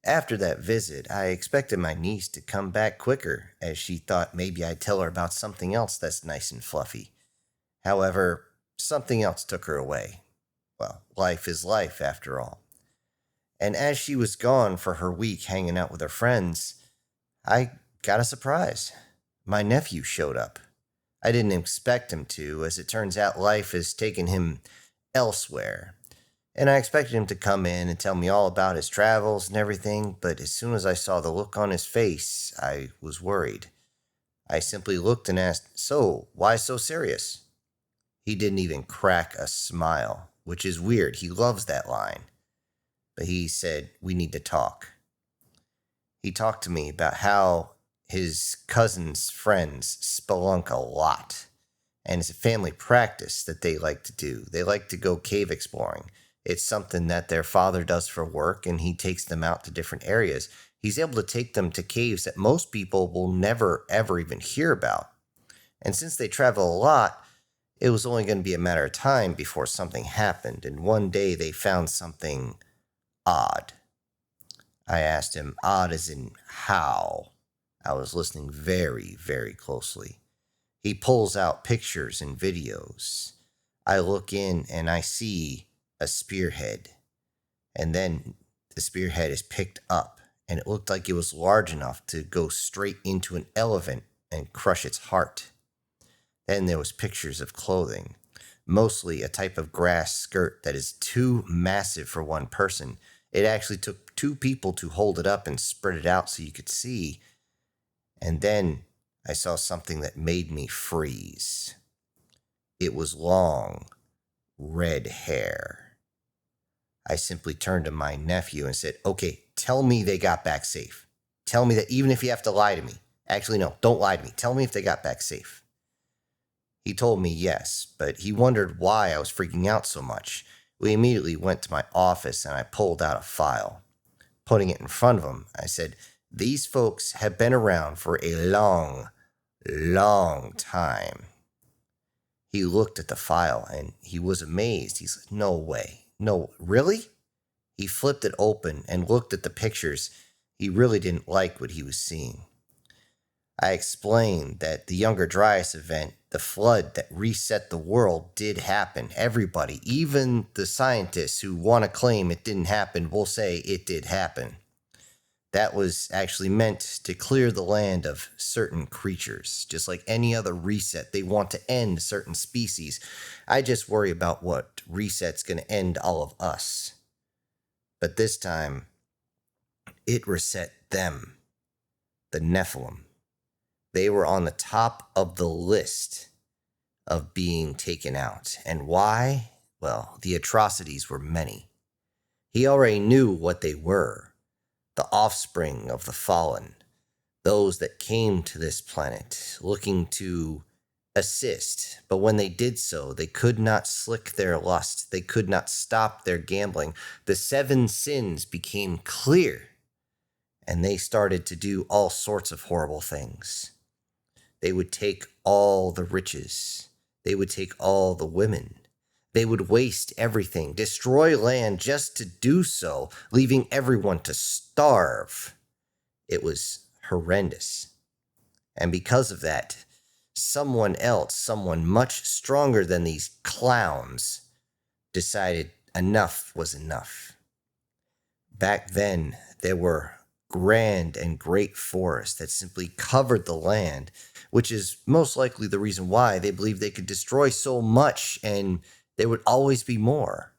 After that visit, I expected my niece to come back quicker, as she thought maybe I'd tell her about something else that's nice and fluffy. However, something else took her away. Well, life is life, after all. And as she was gone for her week hanging out with her friends, I got a surprise. My nephew showed up. I didn't expect him to, as it turns out life has taken him elsewhere. And I expected him to come in and tell me all about his travels and everything, but as soon as I saw the look on his face, I was worried. I simply looked and asked, "So, why so serious?" He didn't even crack a smile, which is weird. He loves that line. But he said, "We need to talk." He talked to me about how his cousin's friends spelunk a lot, and it's a family practice that they like to do. They like to go cave exploring. It's something that their father does for work, and he takes them out to different areas. He's able to take them to caves that most people will never, ever even hear about. And since they travel a lot, it was only going to be a matter of time before something happened, and one day they found something odd. I asked him, odd as in how? I was listening very, very closely. He pulls out pictures and videos. I look in and I see a spearhead. And then the spearhead is picked up, and it looked like it was large enough to go straight into an elephant and crush its heart. Then there was pictures of clothing, mostly a type of grass skirt that is too massive for one person. It actually took two people to hold it up and spread it out so you could see. And then I saw something that made me freeze. It was long, red hair. I simply turned to my nephew and said, "Okay, tell me they got back safe. Tell me that, even if you have to lie to me. Actually, no, don't lie to me. Tell me if they got back safe." He told me yes, but he wondered why I was freaking out so much. We immediately went to my office and I pulled out a file. Putting it in front of him, I said, "These folks have been around for a long, long time." He looked at the file and he was amazed. He's like, "No way. No, really?" He flipped it open and looked at the pictures. He really didn't like what he was seeing. I explained that the Younger Dryas event, the flood that reset the world, did happen. Everybody, even the scientists who want to claim it didn't happen, will say it did happen. That was actually meant to clear the land of certain creatures. Just like any other reset, they want to end certain species. I just worry about what reset's going to end all of us. But this time, it reset them, the Nephilim. They were on the top of the list of being taken out. And why? Well, the atrocities were many. He already knew what they were. The offspring of the fallen, those that came to this planet looking to assist, but when they did so, they could not slick their lust, they could not stop their gambling. The 7 sins became clear, and they started to do all sorts of horrible things. They would take all the riches, they would take all the women. They would waste everything, destroy land just to do so, leaving everyone to starve. It was horrendous. And because of that, someone else, someone much stronger than these clowns, decided enough was enough. Back then, there were grand and great forests that simply covered the land, which is most likely the reason why they believed they could destroy so much and there would always be more.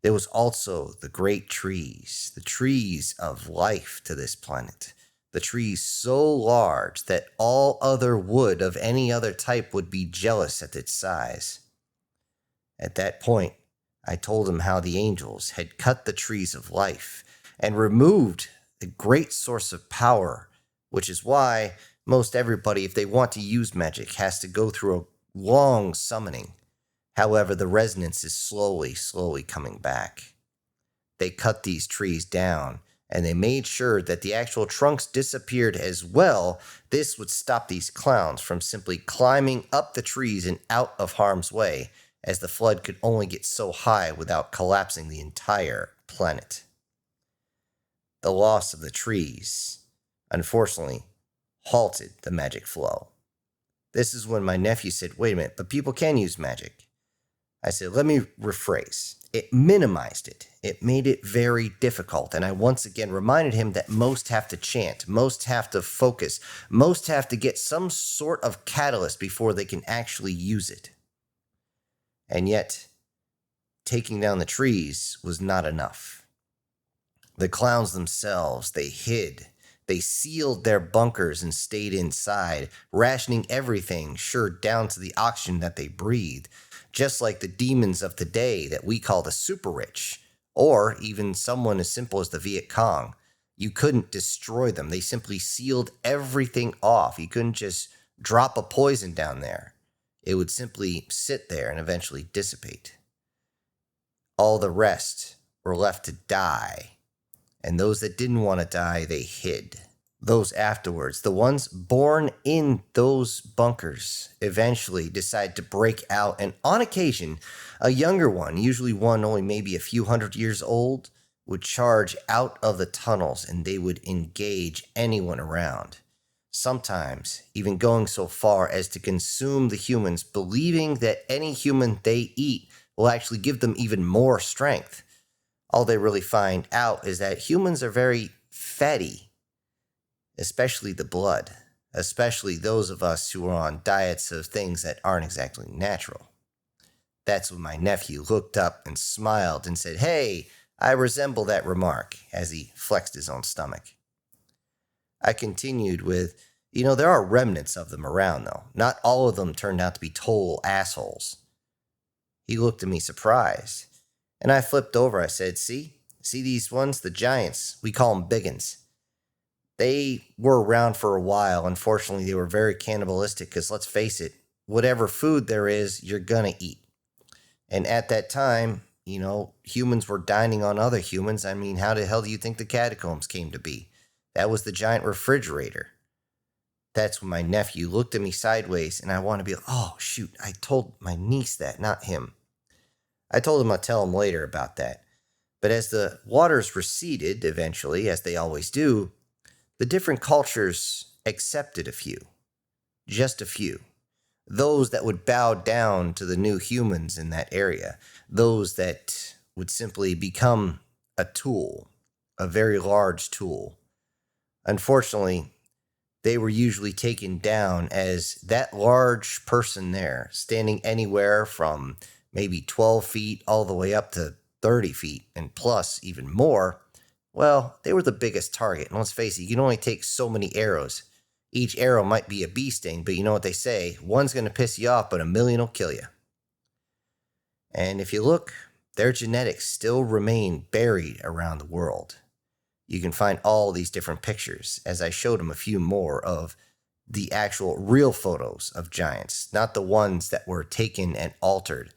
There was also the great trees, the trees of life to this planet. The trees so large that all other wood of any other type would be jealous at its size. At that point, I told him how the angels had cut the trees of life and removed the great source of power, which is why most everybody, if they want to use magic, has to go through a long summoning. However, the resonance is slowly coming back. They cut these trees down, and they made sure that the actual trunks disappeared as well. This would stop these clowns from simply climbing up the trees and out of harm's way, as the flood could only get so high without collapsing the entire planet. The loss of the trees, unfortunately, halted the magic flow. This is when my nephew said, "Wait a minute, but people can use magic." I said, "Let me rephrase. It minimized it. It made it very difficult." And I once again reminded him that most have to chant, most have to focus, most have to get some sort of catalyst before they can actually use it. And yet, taking down the trees was not enough. The clowns themselves, they hid. They sealed their bunkers and stayed inside, rationing everything, sure down to the oxygen that they breathed, just like the demons of today that we call the super rich, or even someone as simple as the Viet Cong. You couldn't destroy them. They simply sealed everything off. You couldn't just drop a poison down there. It would simply sit there and eventually dissipate. All the rest were left to die. And those that didn't want to die, they hid. Those afterwards, the ones born in those bunkers, eventually decide to break out. And on occasion, a younger one, usually one only maybe a few hundred years old, would charge out of the tunnels and they would engage anyone around. Sometimes even going so far as to consume the humans, believing that any human they eat will actually give them even more strength. All they really find out is that humans are very fatty, especially the blood, especially those of us who are on diets of things that aren't exactly natural. That's when my nephew looked up and smiled and said, "Hey, I resemble that remark," as he flexed his own stomach. I continued with, there are remnants of them around, though. Not all of them turned out to be total assholes. He looked at me surprised. And I flipped over. I said, see these ones? The giants. We call them biggins. They were around for a while. Unfortunately, they were very cannibalistic because, let's face it, whatever food there is, you're going to eat. And at that time, humans were dining on other humans. I mean, how the hell do you think the catacombs came to be? That was the giant refrigerator. That's when my nephew looked at me sideways, and I want to be like, oh, shoot, I told my niece that, not him. I told him I'd tell him later about that. But as the waters receded, eventually, as they always do, the different cultures accepted a few. Just a few. Those that would bow down to the new humans in that area. Those that would simply become a tool. A very large tool. Unfortunately, they were usually taken down as that large person there, standing anywhere from maybe 12 feet all the way up to 30 feet and plus even more. Well, they were the biggest target. And let's face it, you can only take so many arrows. Each arrow might be a bee sting, but you know what they say, one's going to piss you off, but a million will kill you. And if you look, their genetics still remain buried around the world. You can find all these different pictures, as I showed him a few more of the actual real photos of giants, not the ones that were taken and altered,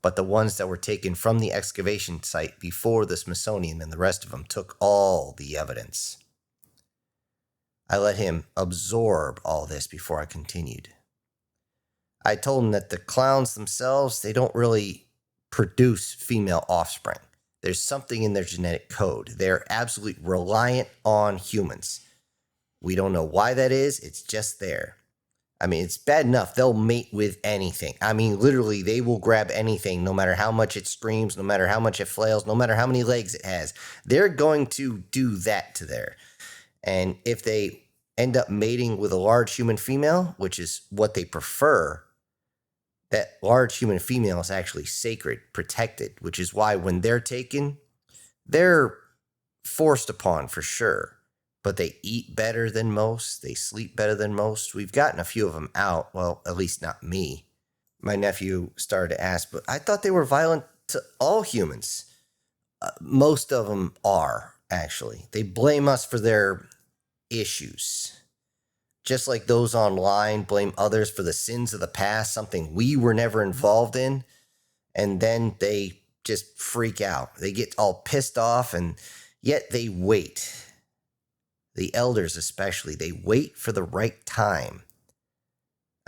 but the ones that were taken from the excavation site before the Smithsonian and the rest of them took all the evidence. I let him absorb all this before I continued. I told him that the clowns themselves, they don't really produce female offspring. There's something in their genetic code. They're absolutely reliant on humans. We don't know why that is. It's just there. I mean, it's bad enough. They'll mate with anything. I mean, literally, they will grab anything, no matter how much it screams, no matter how much it flails, no matter how many legs it has. They're going to do that to there. And if they end up mating with a large human female, which is what they prefer, that large human female is actually sacred, protected, which is why when they're taken, they're forced upon for sure. But they eat better than most. They sleep better than most. We've gotten a few of them out. Well, at least not me. My nephew started to ask, but I thought they were violent to all humans. Most of them are, actually. They blame us for their issues. Just like those online blame others for the sins of the past, something we were never involved in. And then they just freak out. They get all pissed off, and yet they wait. The elders especially, they wait for the right time.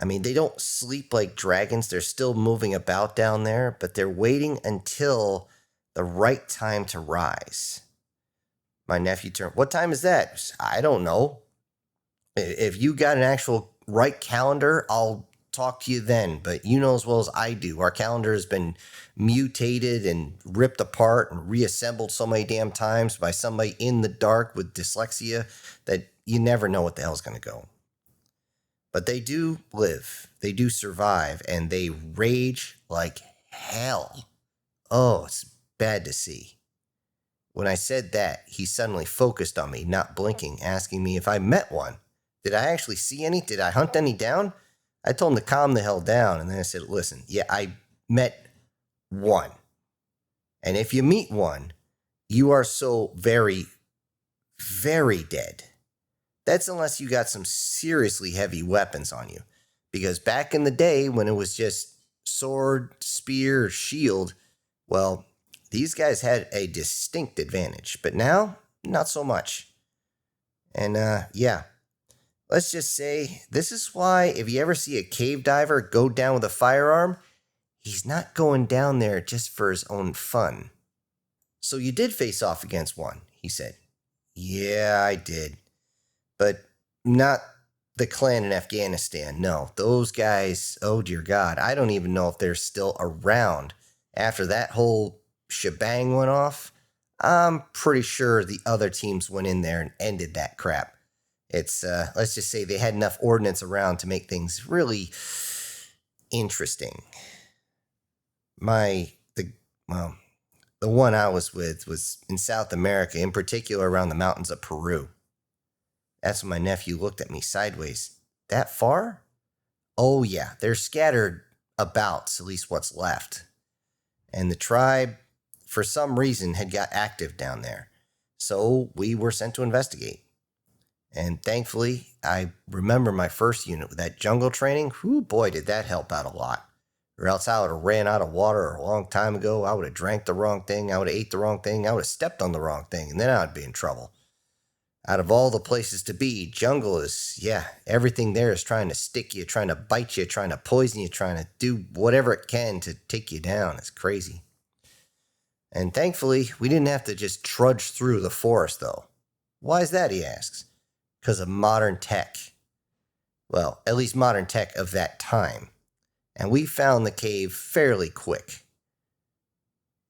I mean, they don't sleep like dragons. They're still moving about down there, but they're waiting until the right time to rise. My nephew turned, "What time is that?" "I don't know. If you got an actual right calendar, I'll talk to you then. But you know as well as I do, our calendar has been mutated and ripped apart and reassembled so many damn times by somebody in the dark with dyslexia that you never know what the hell's going to go." But they do live, they do survive, and they rage like hell. Oh, it's bad to see. When I said that, he suddenly focused on me, not blinking, asking me if I met one. Did I actually see any? Did I hunt any down? I told him to calm the hell down, and then I said, "Listen, yeah, I met one. And if you meet one, you are so very, very dead. That's unless you got some seriously heavy weapons on you. Because back in the day when it was just sword, spear, shield, well, these guys had a distinct advantage. But now, not so much. And yeah, let's just say this is why if you ever see a cave diver go down with a firearm, he's not going down there just for his own fun." "So you did face off against one," he said. "Yeah, I did. But not the clan in Afghanistan. No, those guys, oh dear God, I don't even know if they're still around. After that whole shebang went off, I'm pretty sure the other teams went in there and ended that crap. It's, let's just say they had enough ordnance around to make things really interesting. Well, the one I was with was in South America, in particular around the mountains of Peru." That's when my nephew looked at me sideways. "That far?" "Oh yeah, they're scattered about, at least what's left. And the tribe, for some reason, had got active down there. So we were sent to investigate. And thankfully, I remember my first unit with that jungle training. Whew, boy, did that help out a lot. Or else I would have ran out of water a long time ago. I would have drank the wrong thing. I would have ate the wrong thing. I would have stepped on the wrong thing. And then I would be in trouble. Out of all the places to be, jungle is, yeah, everything there is trying to stick you, trying to bite you, trying to poison you, trying to do whatever it can to take you down. It's crazy. And thankfully, we didn't have to just trudge through the forest, though. Why is that, he asks. Because of modern tech. Well, at least modern tech of that time. And we found the cave fairly quick.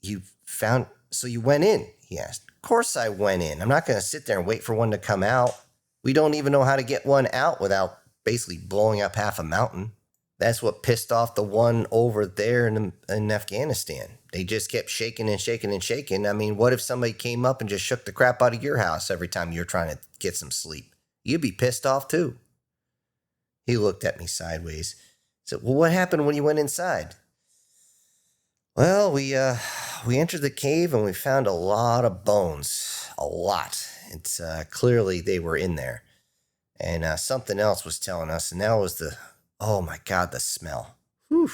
So you went in, he asked. Of course I went in. I'm not going to sit there and wait for one to come out. We don't even know how to get one out without basically blowing up half a mountain. That's what pissed off the one over there in Afghanistan. They just kept shaking and shaking and shaking. I mean, what if somebody came up and just shook the crap out of your house every time you're trying to get some sleep? You'd be pissed off too. He looked at me sideways. Said, "Well, what happened when you went inside?" "Well, we entered the cave and we found a lot of bones. A lot. It's clearly they were in there. And something else was telling us, and that was oh my God, the smell. Whew.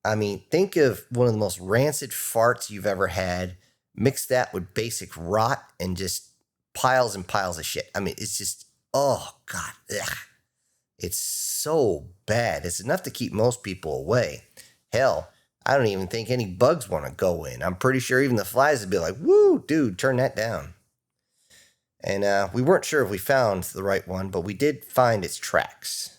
I mean, think of one of the most rancid farts you've ever had. Mix that with basic rot and just piles and piles of shit. I mean, it's just, oh God. Ugh. It's so bad. It's enough to keep most people away. Hell, I don't even think any bugs want to go in. I'm pretty sure even the flies would be like, woo, dude, turn that down." And we weren't sure if we found the right one, but we did find its tracks.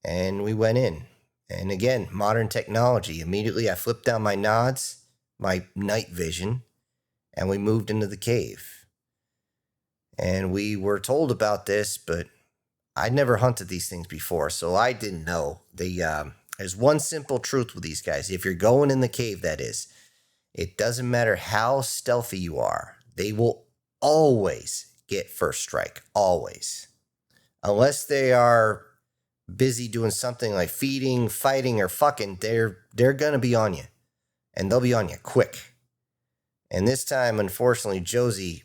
And we went in. And again, modern technology. Immediately I flipped down my nods, my night vision, and we moved into the cave. And we were told about this, but I'd never hunted these things before, so I didn't know. There's one simple truth with these guys. If you're going in the cave, that is, it doesn't matter how stealthy you are. They will always get first strike. Always. Unless they are busy doing something like feeding, fighting, or fucking, they're going to be on you. And they'll be on you quick. And this time, unfortunately, Josie,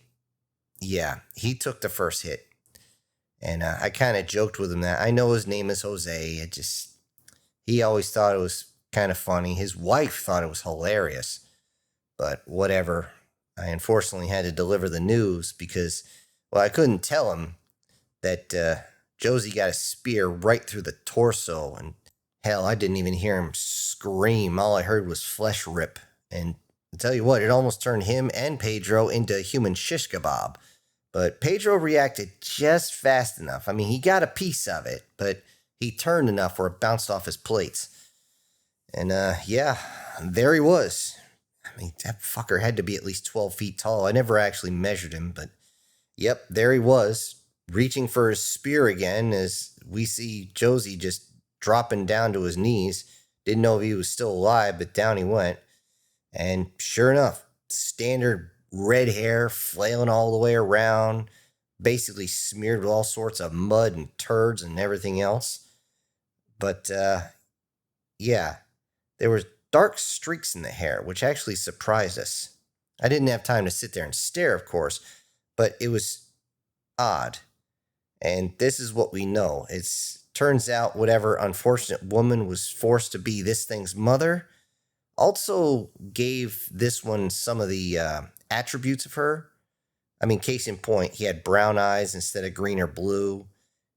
yeah, he took the first hit. And I kind of joked with him that I know his name is Jose. He always thought it was kind of funny. His wife thought it was hilarious. But whatever. I unfortunately had to deliver the news because, well, I couldn't tell him that Josie got a spear right through the torso. And hell, I didn't even hear him scream. All I heard was flesh rip. And I tell you what, it almost turned him and Pedro into human shish kebab. But Pedro reacted just fast enough. I mean, he got a piece of it, but he turned enough where it bounced off his plates. And yeah, there he was. I mean, that fucker had to be at least 12 feet tall. I never actually measured him, but yep, there he was, reaching for his spear again as we see Josie just dropping down to his knees. Didn't know if he was still alive, but down he went. And sure enough, standard red hair flailing all the way around, basically smeared with all sorts of mud and turds and everything else. But yeah, there were dark streaks in the hair, which actually surprised us. I didn't have time to sit there and stare, of course, but it was odd. And this is what we know. It turns out whatever unfortunate woman was forced to be this thing's mother also gave this one some of the attributes of her. I mean, case in point, he had brown eyes instead of green or blue.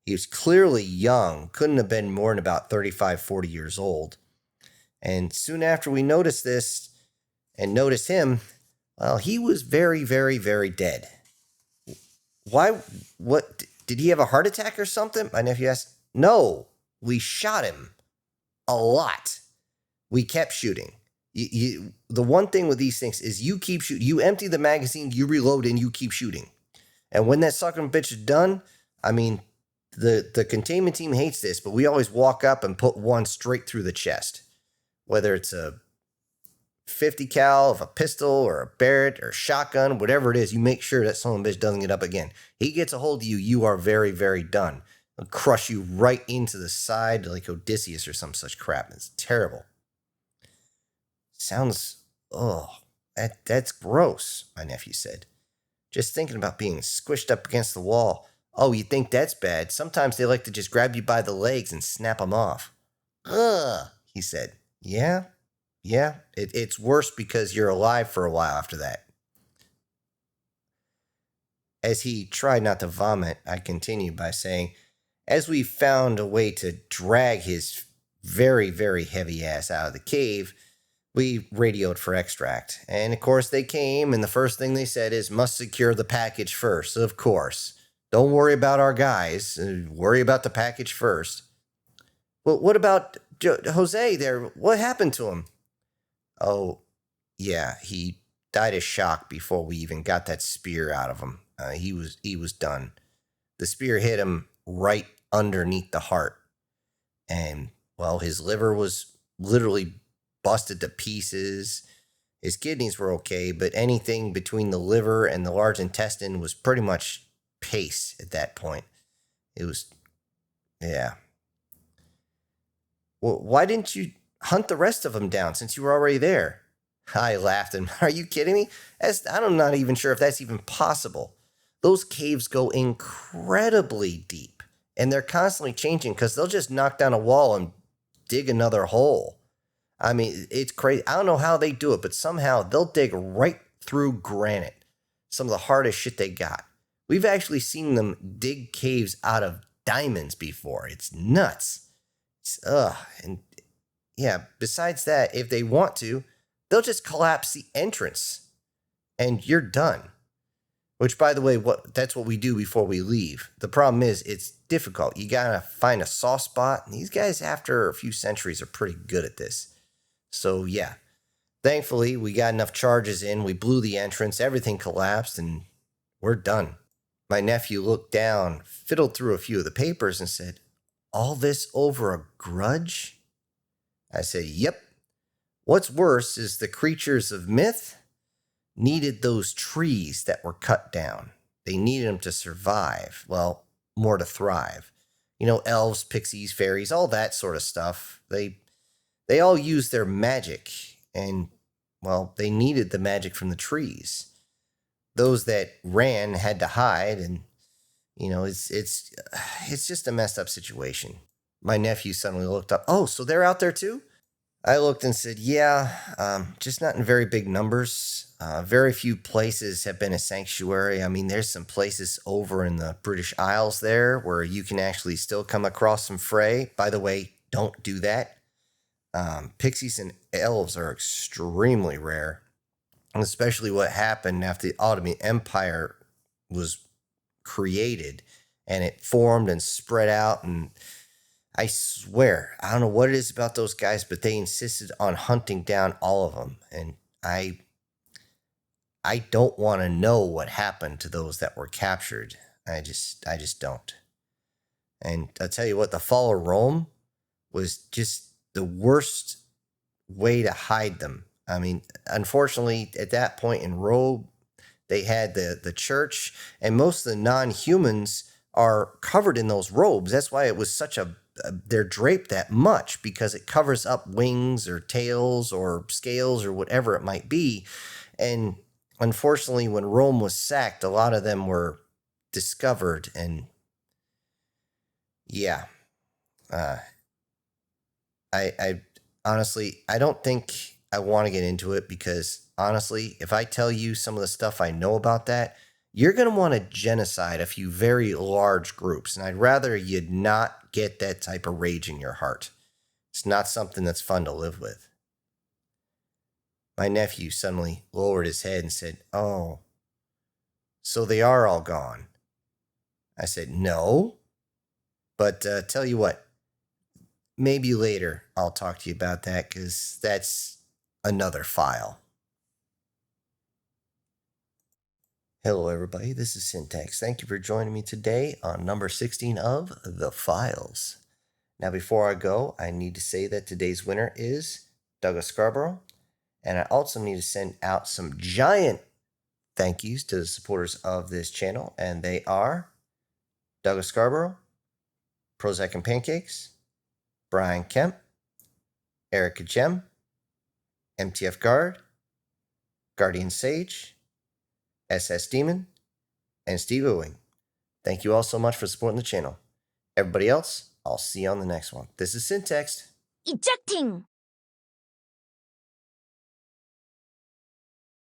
He was clearly young, couldn't have been more than about 35, 40 years old. And soon after we noticed this and noticed him, well, he was very, very, very dead. Why? What? Did he have a heart attack or something? My nephew asked. No, we shot him a lot. We kept shooting. The one thing with these things is you keep shooting. You empty the magazine, you reload, and you keep shooting. And when that sucker bitch is done, I mean, the containment team hates this, but we always walk up and put one straight through the chest. Whether it's a 50 cal of a pistol or a Barrett or shotgun, whatever it is, you make sure that son of a bitch doesn't get up again. He gets a hold of you, you are very, very done. He'll crush you right into the side like Odysseus or some such crap. It's terrible. Sounds, that's gross, my nephew said. Just thinking about being squished up against the wall. Oh, you think that's bad? Sometimes they like to just grab you by the legs and snap them off. Ugh, he said. Yeah, it's worse because you're alive for a while after that. As he tried not to vomit, I continued by saying, as we found a way to drag his very, very heavy ass out of the cave, we radioed for extract. And of course they came, and the first thing they said is, must secure the package first, of course. Don't worry about our guys, worry about the package first. Well, what about Jose there? What happened to him? Oh, yeah, he died of shock before we even got that spear out of him. He was done. The spear hit him right underneath the heart. And, well, his liver was literally busted to pieces. His kidneys were okay, but anything between the liver and the large intestine was pretty much paste at that point. It was, yeah. Well, why didn't you hunt the rest of them down since you were already there? I laughed and, are you kidding me? I'm not even sure if that's even possible. Those caves go incredibly deep, and they're constantly changing because they'll just knock down a wall and dig another hole. I mean, it's crazy. I don't know how they do it, but somehow they'll dig right through granite. Some of the hardest shit they got. We've actually seen them dig caves out of diamonds before. It's nuts. And yeah, besides that, if they want to, they'll just collapse the entrance and you're done. Which, by the way, that's what we do before we leave. The problem is it's difficult. You gotta find a soft spot. And these guys, after a few centuries, are pretty good at this. So yeah, thankfully we got enough charges in. We blew the entrance. Everything collapsed, and we're done. My nephew looked down, fiddled through a few of the papers, and said, all this over a grudge? I said, yep. What's worse is the creatures of myth needed those trees that were cut down. They needed them to survive. Well, more to thrive. You know, elves, pixies, fairies, all that sort of stuff. They all used their magic, and, well, they needed the magic from the trees. Those that ran had to hide, and, you know, it's just a messed up situation. My nephew suddenly looked up. Oh, so they're out there too? I looked and said, yeah, just not in very big numbers. Very few places have been a sanctuary. I mean, there's some places over in the British Isles there where you can actually still come across some fray. By the way, don't do that. Pixies and elves are extremely rare. especially what happened after the Ottoman Empire was created and it formed and spread out. And I swear, I don't know what it is about those guys, but they insisted on hunting down all of them. And I don't want to know what happened to those that were captured. I just don't. And I'll tell you what, the fall of Rome was just the worst way to hide them. I mean, unfortunately, at that point in Rome, they had the church, and most of the non-humans are covered in those robes. That's why it was such they're draped that much, because it covers up wings or tails or scales or whatever it might be. And unfortunately, when Rome was sacked, a lot of them were discovered. And yeah, uh, I honestly, I don't think I want to get into it, because honestly, if I tell you some of the stuff I know about that, you're going to want to genocide a few very large groups. And I'd rather you'd not get that type of rage in your heart. It's not something that's fun to live with. My nephew suddenly lowered his head and said, "Oh, so they are all gone." I said, "No, but tell you what, maybe later I'll talk to you about that, because that's another file." Hello, everybody. This is Syntax. Thank you for joining me today on number 16 of The Files. Now, before I go, I need to say that today's winner is Douglas Scarborough. And I also need to send out some giant thank yous to the supporters of this channel. And they are Douglas Scarborough, Prozac and Pancakes, Brian Kemp, Erica Gem, MTF Guard, Guardian Sage, SS Demon, and Steve Ewing. Thank you all so much for supporting the channel. Everybody else, I'll see you on the next one. This is Syntax. Ejecting!